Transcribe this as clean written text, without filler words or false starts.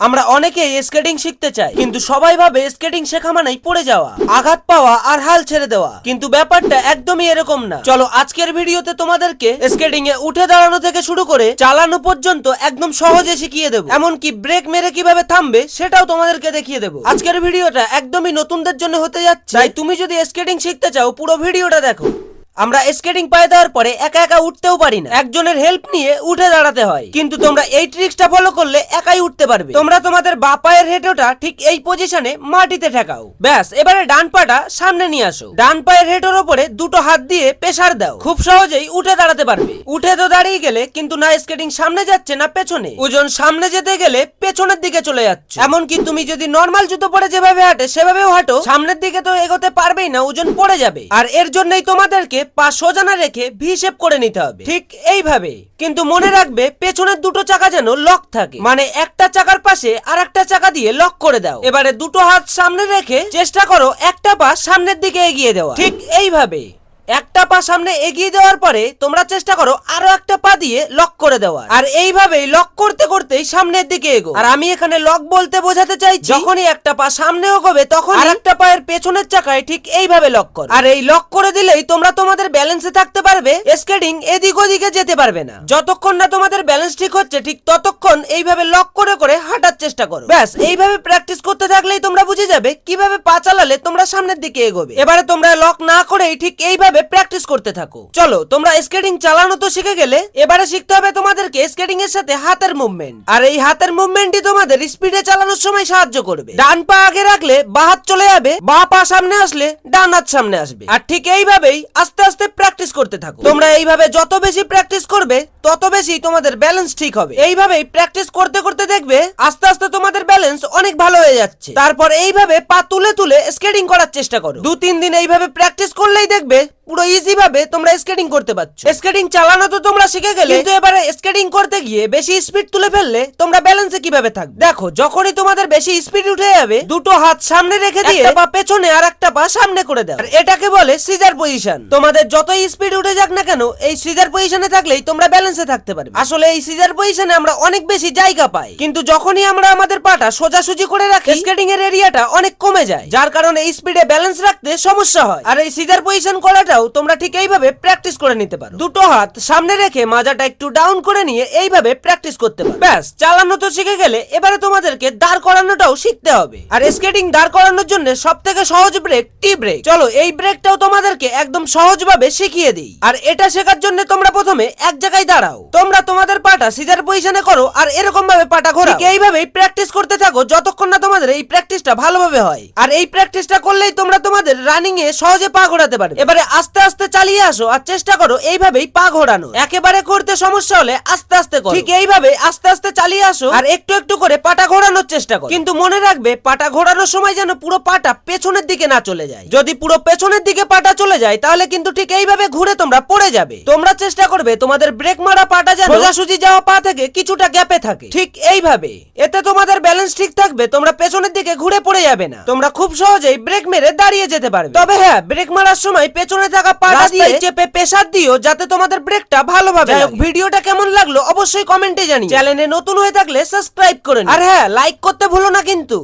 আমরা অনেকেই স্কেটিং শিখতে চাই, কিন্তু সবাই ভাবে স্কেটিং শেখা মানেই পড়ে যাওয়া, আঘাত পাওয়া আর হাল ছেড়ে দেওয়া। কিন্তু ব্যাপারটা একদমই এরকম না। চলো আজকের ভিডিওতে তোমাদেরকে স্কেটিং এ উঠে দাঁড়ানো থেকে শুরু করে চালানো পর্যন্ত একদম সহজে শিখিয়ে দেবো। এমনকি ব্রেক মেরে কিভাবে থামবে সেটাও তোমাদেরকে দেখিয়ে দেবো। আজকের ভিডিওটা একদমই নতুনদের জন্য হতে যাচ্ছে, তাই তুমি যদি স্কেটিং শিখতে চাও পুরো ভিডিওটা দেখো। আমরা স্কেটিং পায়ে দেওয়ার পরে একা একা উঠতেও পারি না, একজনের হেল্প নিয়ে উঠে দাঁড়াতে হয়। কিন্তু তোমরা এই ট্রিক্সটা ফলো করলে একাই উঠতে পারবে। তোমরা তোমাদের বাঁ পায়ের হেঁটোটা ঠিক এই পজিশনে মাটিতে ঠেকাও। ব্যাস, এবারে ডান পাটা সামনে নিয়ে আসো। ডান পায়ের হেঁটোর উপরে দুটো হাত দিয়ে প্রেসার দাও। খুব সহজেই উঠে দাঁড়াতে পারবে। উঠে তো দাঁড়িয়ে গেলে, কিন্তু না স্কেটিং সামনে যাচ্ছে না পেছনে। ওজন সামনে যেতে গেলে পেছনের দিকে চলে যাচ্ছে। এমনকি তুমি যদি নর্মাল জুতো পরে যেভাবে হাঁটে সেভাবেও হাঁটো, সামনের দিকে তো এগোতে পারবেই না, ওজন পড়ে যাবে। আর এর জন্যই তোমাদেরকে পা সোজা না রেখে ভি শেপ করে নিতে হবে, ঠিক এইভাবে। কিন্তু মনে রাখবে পেছনের দুটো চাকা যেন লক থাকে, মানে একটা চাকার পাশে আর একটা চাকা দিয়ে লক করে দাও। এবারে দুটো হাত সামনে রেখে চেষ্টা করো একটা পা সামনের দিকে এগিয়ে দেওয়া, ঠিক এইভাবে। একটা পা সামনে এগিয়ে দেওয়ার পরে তোমরা চেষ্টা করো আরো একটা পা দিয়ে লক করে দেওয়া, আর এইভাবেই লক করতে করতেই সামনের দিকে এগো। আর আমি এখানে লক বলতে বোঝাতে চাইছি, যখনই একটা পা সামনে এগোবে তখন আরেকটা পায়ের পেছনের চাকায় ঠিক এইভাবে লক করো। আর এই লক করে দিলেই তোমরা তোমাদের ব্যালেন্সে থাকতে পারবে, স্কেটিং এদিক ওদিকে যেতে পারবে না। যতক্ষণ না তোমাদের ব্যালেন্স ঠিক হচ্ছে, ঠিক ততক্ষণ এইভাবে লক করে করে হাঁটার চেষ্টা করো। ব্যাস, এইভাবে প্র্যাকটিস করতে থাকলেই তোমরা বুঝে যাবে কিভাবে পা চালালে তোমরা সামনের দিকে এগোবে। এবারে তোমরা লক না করেই ঠিক এইভাবে প্র্যাকটিস করতে থাকো। চলো, তোমরা স্কেটিং চালানো তো শিখে গেলে, এবারে শিখতে হবে তোমাদেরকে স্কেটিং এর সাথে হাতের মুভমেন্ট। আর এই হাতের মুভমেন্টই তোমাদের স্পিডে চালানোর সময় সাহায্য করবে। ডান পা আগে রাখলে বাঁ হাত চলে যাবে, বাঁ পা সামনে আসলে ডান হাত সামনে আসবে। আর ঠিক এইভাবেই আস্তে আস্তে প্র্যাকটিস করতে থাকো। তোমরা এইভাবে যত বেশি প্র্যাকটিস করবে তত বেশি তোমাদের ব্যালেন্স ঠিক হবে। এইভাবেই প্র্যাকটিস করতে করতে দেখবে আস্তে আস্তে তোমাদের ব্যালেন্স অনেক ভালো হয়ে যাচ্ছে। তারপর এইভাবে পা তুলে তুলে স্কেটিং করার চেষ্টা করো। 2-3 দিন এইভাবে প্র্যাকটিস করলেই দেখবে পুরো ইজি ভাবে তোমরা স্কেটিং করতে পারছো। স্কেটিং চালানো তো তোমরা শিখে গেলে, কিন্তু এবারে স্কেটিং করতে গিয়ে বেশি স্পিড তুলে ফেললে তোমরা ব্যালেন্সে কিভাবে থাকবে। দেখো, যখনই তোমাদের বেশি স্পিড উঠে যাবে, দুটো হাত সামনে রেখে দিয়ে একটা পা পেছনে আর একটা পা সামনে করে দাও। আর এটাকে বলে সিজার পজিশন। তোমাদের যতই স্পিড উঠে যাক না কেন, এই সিজার পজিশনে থাকলেই তোমরা ব্যালেন্সে থাকতে পারবে। আসলে এই সিজার পজিশনে আমরা অনেক বেশি জায়গা পাই, কিন্তু যখনই আমরা আমাদের পাটা সোজাসুজি করে রাখি, স্কেটিং এর এরিয়াটা অনেক কমে যায়, যার কারণে এই স্পিডে ব্যালেন্স রাখতে সমস্যা হয়। আর এই সিজার পজিশন করাটাও তোমরা ঠিক এইভাবে প্র্যাকটিস করে নিতে পারো। দুটো হাত সামনে রেখে মাজাটা একটু ডাউন করে নিয়ে এইভাবে প্র্যাকটিস করতে পারো। ব্যাস, চালানো তো শিখে গেলে, এবারে তোমাদেরকে দাঁড় করানোটাও শিখতে হবে। আর স্কেটিং দাঁড় করানোর জন্য সবথেকে সহজ ব্রেক টি ব্রেক। চলো, এই ব্রেকটাও তোমাদেরকে একদম সহজভাবে শিখিয়ে দিই। আর এটা শেখার জন্য তোমরা প্রথমে এক জায়গায় দাঁড়াও। তোমরা তোমাদের পাটা সিজার পজিশনে করো আর এরকম ভাবে পাটা ঘোরাও। ঠিক এইভাবেই প্র্যাকটিস করতে থাকো যতক্ষণ না তোমাদের এই প্র্যাকটিসটা ভালোভাবে হয়। আর এই প্র্যাকটিসটা করলেই তোমরা তোমাদের রানিং এ সহজে পা ঘোরাতে পারবে। এবারে আস্তে আস্তে চালিয়ে আসো আর চেষ্টা করো এইভাবেই পা ঘোরানো। একেবারে করতে সমস্যা হলে আস্তে আস্তে করো। ঠিক এইভাবে আস্তে আস্তে চালিয়ে আসো আর একটু একটু করে পাটা ঘোরানোর চেষ্টা করো। কিন্তু মনে রাখবে, পাটা ঘোরানোর সময় যেন পুরো পাটা পেছনের দিকে না চলে যায়। যদি পুরো পেছনের দিকে পাটা চলে যায়, তাহলে কিন্তু ঠিক এইভাবে ঘুরে তোমরা পড়ে যাবে। তোমরা চেষ্টা করবে তোমাদের ব্রেক মারা পাটা যেন সোজাসুজি যাওয়া পা থেকে কিছুটা গ্যাপে থাকে, ঠিক এইভাবে। এতে তোমাদের ব্যালেন্স ঠিক থাকবে, তোমরা পেছনের দিকে ঘুরে পড়ে যাবে না। তোমরা খুব সহজেই ব্রেক মেরে দাঁড়িয়ে যেতে পারবে। তবে হ্যাঁ, ব্রেক মারার সময় পেছনে থাকা পাটা দিয়ে চেপে প্রেসার দিও, যাতে তোমাদের ব্রেকটা ভালোভাবে লাগে। ভিডিওটা কেমন লাগলো অবশ্যই কমেন্টে জানিও। চ্যানেলে নতুন হয়ে থাকলে সাবস্ক্রাইব করে নিও। আর হ্যাঁ, লাইক করতে ভুলো না কিন্তু।